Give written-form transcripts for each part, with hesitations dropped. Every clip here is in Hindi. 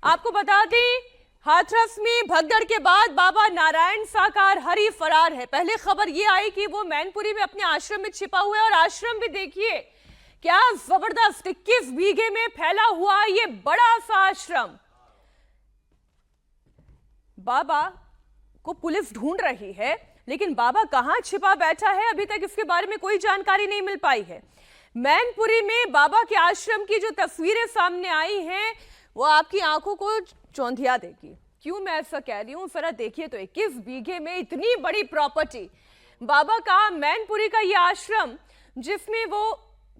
आपको बता दें, हाथरस में भगदड़ के बाद बाबा नारायण साकार हरि फरार है। पहले खबर ये आई कि वो मैनपुरी में अपने आश्रम में छिपा हुआ है और आश्रम भी देखिए क्या जबरदस्त 21 बीघे में फैला हुआ ये बड़ा सा आश्रम। बाबा को पुलिस ढूंढ रही है, लेकिन बाबा कहां छिपा बैठा है अभी तक इसके बारे में कोई जानकारी नहीं मिल पाई है। मैनपुरी में बाबा के आश्रम की जो तस्वीरें सामने आई हैं वो आपकी आंखों को चौंधिया देगी। क्यों मैं ऐसा कह रही हूं, जरा देखिए तो 21 बीघे में इतनी बड़ी प्रॉपर्टी, बाबा का मैनपुरी का ये आश्रम, जिसमें वो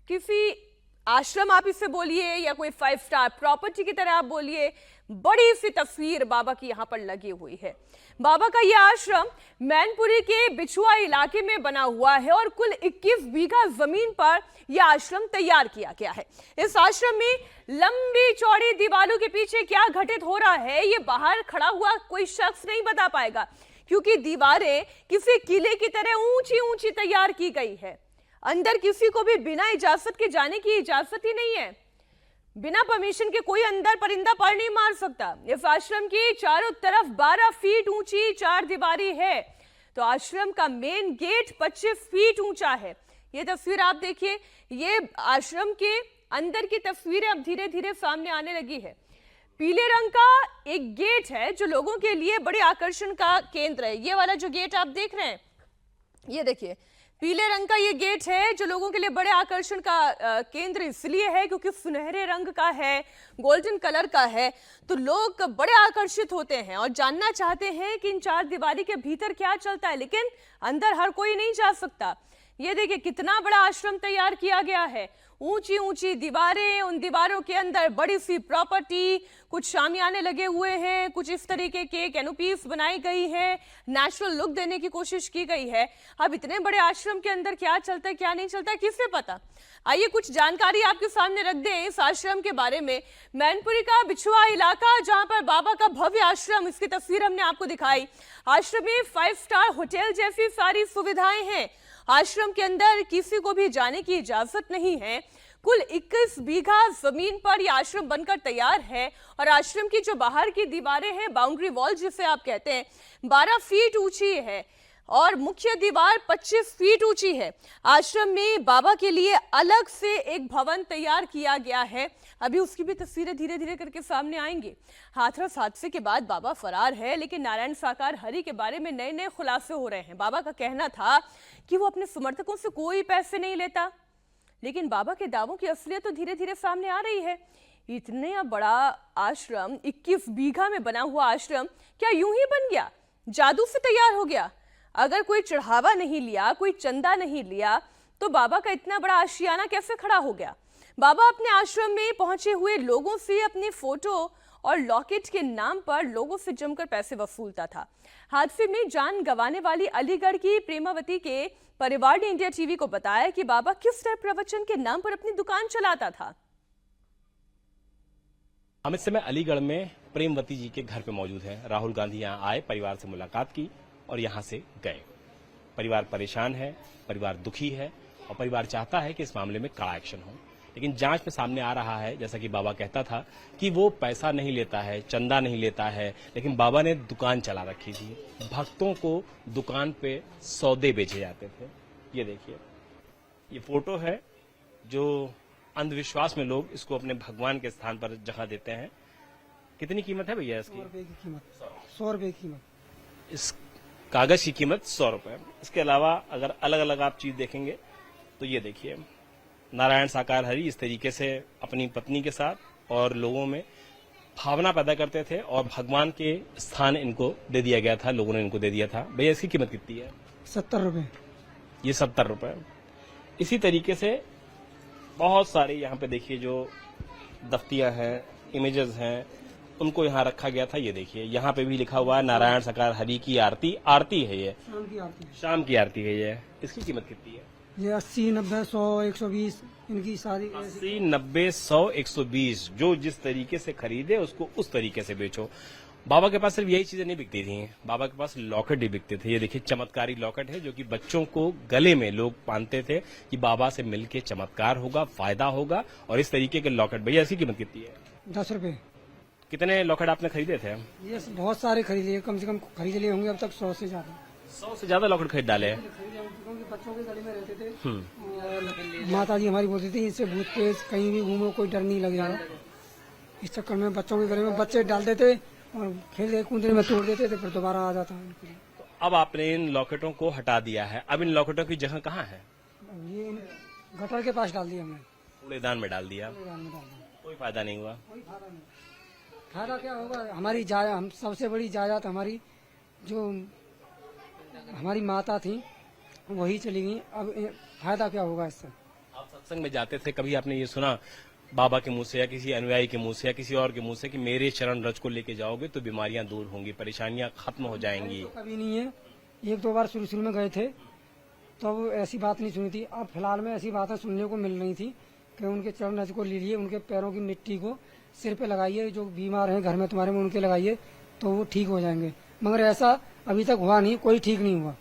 किसी आश्रम आप इसे बोलिए या कोई 5 स्टार प्रॉपर्टी की तरह आप बोलिए, बड़ी सी तस्वीर बाबा की यहां पर लगी हुई है। बाबा का यह आश्रम मैनपुरी के बिछुआ इलाके में बना हुआ है और कुल 21 बीघा जमीन पर यह आश्रम तैयार किया गया है। इस आश्रम में लंबी चौड़ी दीवारों के पीछे क्या घटित हो रहा है ये बाहर खड़ा हुआ कोई शख्स नहीं बता पाएगा, क्योंकि दीवारें किसी किले की तरह ऊंची ऊंची तैयार की गई है। अंदर किसी को भी बिना इजाजत के जाने की इजाजत ही नहीं है। बिना परमिशन के कोई अंदर परिंदा पर नहीं मार सकता। इस आश्रम की चारों तरफ 12 फीट ऊंची 4 दीवारी है, तो आश्रम का मेन गेट 25 फीट ऊंचा है। ये तस्वीर आप देखिए, ये आश्रम के अंदर की तस्वीरें अब धीरे धीरे सामने आने लगी है। पीले रंग का एक गेट है जो लोगों के लिए बड़े आकर्षण का केंद्र है। ये वाला जो गेट आप देख रहे हैं, ये देखिए पीले रंग का ये गेट है जो लोगों के लिए बड़े आकर्षण का केंद्र इसलिए है क्योंकि सुनहरे रंग का है, गोल्डन कलर का है, तो लोग बड़े आकर्षित होते हैं और जानना चाहते हैं कि इन 4 दीवारी के भीतर क्या चलता है, लेकिन अंदर हर कोई नहीं जा सकता। ये देखिए कितना बड़ा आश्रम तैयार किया गया है, ऊंची ऊंची दीवारें, उन दीवारों के अंदर बड़ी सी प्रॉपर्टी, कुछ शामियाने लगे हुए हैं, कुछ इस तरीके के कैनोपीज बनाई गई है, नेचुरल लुक देने की कोशिश की गई है। अब इतने बड़े आश्रम के अंदर क्या चलता है क्या नहीं चलता है किसे पता। आइए कुछ जानकारी आपके सामने रख दें इस आश्रम के बारे में। मैनपुरी का बिछुआ इलाका जहां पर बाबा का भव्य आश्रम, इसकी तस्वीर हमने आपको दिखाई। आश्रम में 5 स्टार होटल जैसी सारी सुविधाएं हैं। आश्रम के अंदर किसी को भी जाने की इजाजत नहीं है। कुल 21 बीघा जमीन पर यह आश्रम बनकर तैयार है और आश्रम की जो बाहर की दीवारें हैं, बाउंड्री वॉल जिसे आप कहते हैं, 12 फीट ऊंची है और मुख्य दीवार 25 फीट ऊंची है। आश्रम में बाबा के लिए अलग से एक भवन तैयार किया गया है। अभी उसकी भी तस्वीरें धीरे धीरे करके सामने आएंगी। हाथरस हादसे के बाद बाबा फरार है, लेकिन नारायण साकार हरि के बारे में नए नए खुलासे हो रहे हैं। बाबा का कहना था कि वो अपने समर्थकों से कोई पैसे नहीं लेता, लेकिन बाबा के दावों की असलियत तो धीरे धीरे सामने आ रही है। इतने बड़ा आश्रम, 21 बीघा में बना हुआ आश्रम क्या यूं ही बन गया, जादू से तैयार हो गया? अगर कोई चढ़ावा नहीं लिया, कोई चंदा नहीं लिया, तो बाबा का इतना बड़ा आशियाना कैसे खड़ा हो गया? बाबा अपने आश्रम में पहुंचे हुए लोगों से अपनी फोटो और लॉकेट के नाम पर लोगों से जमकर पैसे वसूलता था। हादसे में जान गंवाने वाली अलीगढ़ की प्रेमावती के परिवार ने इंडिया टीवी को बताया कि बाबा किस तरह प्रवचन के नाम पर अपनी दुकान चलाता था। हम इस समय अलीगढ़ में प्रेमवती जी के घर पे मौजूद हैं। राहुल गांधी यहाँ आए, परिवार से मुलाकात की और यहाँ से गए। परिवार परेशान है, परिवार दुखी है और परिवार चाहता है कि इस मामले में कड़ा एक्शन हो, लेकिन जांच में सामने आ रहा है, जैसा कि बाबा कहता था कि वो पैसा नहीं लेता है, चंदा नहीं लेता है, लेकिन बाबा ने दुकान चला रखी थी। भक्तों को दुकान पे सौदे बेचे जाते थे। ये देखिए, ये फोटो है जो अंधविश्वास में लोग इसको अपने भगवान के स्थान पर जगह देते हैं। कितनी कीमत है भैया इसकी? 100 रुपए की कीमत। 100 रुपए की कीमत। इस कागज की कीमत 100 रुपए। इसके अलावा अगर अलग अलग आप चीज देखेंगे तो ये देखिए, नारायण साकार हरि इस तरीके से अपनी पत्नी के साथ और लोगों में भावना पैदा करते थे और भगवान के स्थान इनको दे दिया गया था, लोगों ने इनको दे दिया था। भैया इसकी कीमत कितनी है? 70 रुपए। ये 70 रुपए। इसी तरीके से बहुत सारे यहाँ पे देखिए जो दफ्तियां हैं, इमेजेस हैं, उनको यहाँ रखा गया था। ये देखिए, यहाँ पे भी लिखा हुआ है नारायण साकार हरि की आरती। आरती है ये, शाम की आरती। शाम की आरती है ये। इसकी कीमत कितनी है? ये 80, 90, 100, 120 इनकी सारी 80, 90, 100, 120। जो जिस तरीके से खरीदे उसको उस तरीके से बेचो। बाबा के पास सिर्फ यही चीजें नहीं बिकती थी, बाबा के पास लॉकेट भी बिकते थे। ये देखिए चमत्कारी लॉकेट है जो कि बच्चों को गले में लोग बांधते थे कि बाबा से मिलके चमत्कार होगा, फायदा होगा, और इस तरीके के लॉकेट। भैया इसकी कीमत कितनी है? 10 रुपए। कितने लॉकेट आपने खरीदे थे? ये बहुत सारे खरीद लिए, कम से कम खरीद लिए होंगे अब तक 100 से ज्यादा 100 से ज्यादा लॉकेट खरीद डाले हैं। खरीदे होंगे, क्योंकि बच्चों के गले में रहते थे। और माता जी हमारी बोलती थी इससे भूत प्रेत कहीं भी घूमो कोई डर नहीं लगेगा। इस चक्कर में बच्चों के गले में बच्चे डाल देते और खेलते कूदने में तोड़ देते थे, फिर दोबारा आ जाता है। तो अब आपने इन लॉकेटों को हटा दिया है, अब इन लॉकेटों की जगह कहाँ है? ये गटर के पास डाल दिया हमने, कूड़ेदान में डाल दिया, कूड़ेदान में डाल दिया। कोई फायदा नहीं हुआ। कोई फायदा नहीं। फायदा क्या होगा, हमारी हम सबसे बड़ी जायदाद हमारी जो हमारी माता थी वही चली गई। अब फायदा क्या होगा इससे? आप सत्संग में जाते थे, कभी आपने ये सुना बाबा के मुंह से या किसी अनुयायी के मुंह से या किसी और के मुंह से कि मेरे चरण रज को लेके जाओगे तो बीमारियां दूर होंगी, परेशानियां खत्म हो जाएंगी? तो कभी नहीं है। एक दो बार शुरू में गए थे तो ऐसी बात नहीं सुनी थी। अब फिलहाल में ऐसी बातें सुनने को मिल रही थी कि उनके चरण रज को लीजिए, उनके पैरों की मिट्टी को सिर पे लगाइए, जो बीमार हैं घर में तुम्हारे में उनके लगाइए तो वो ठीक हो जाएंगे। मगर ऐसा अभी तक हुआ नहीं, कोई ठीक नहीं हुआ।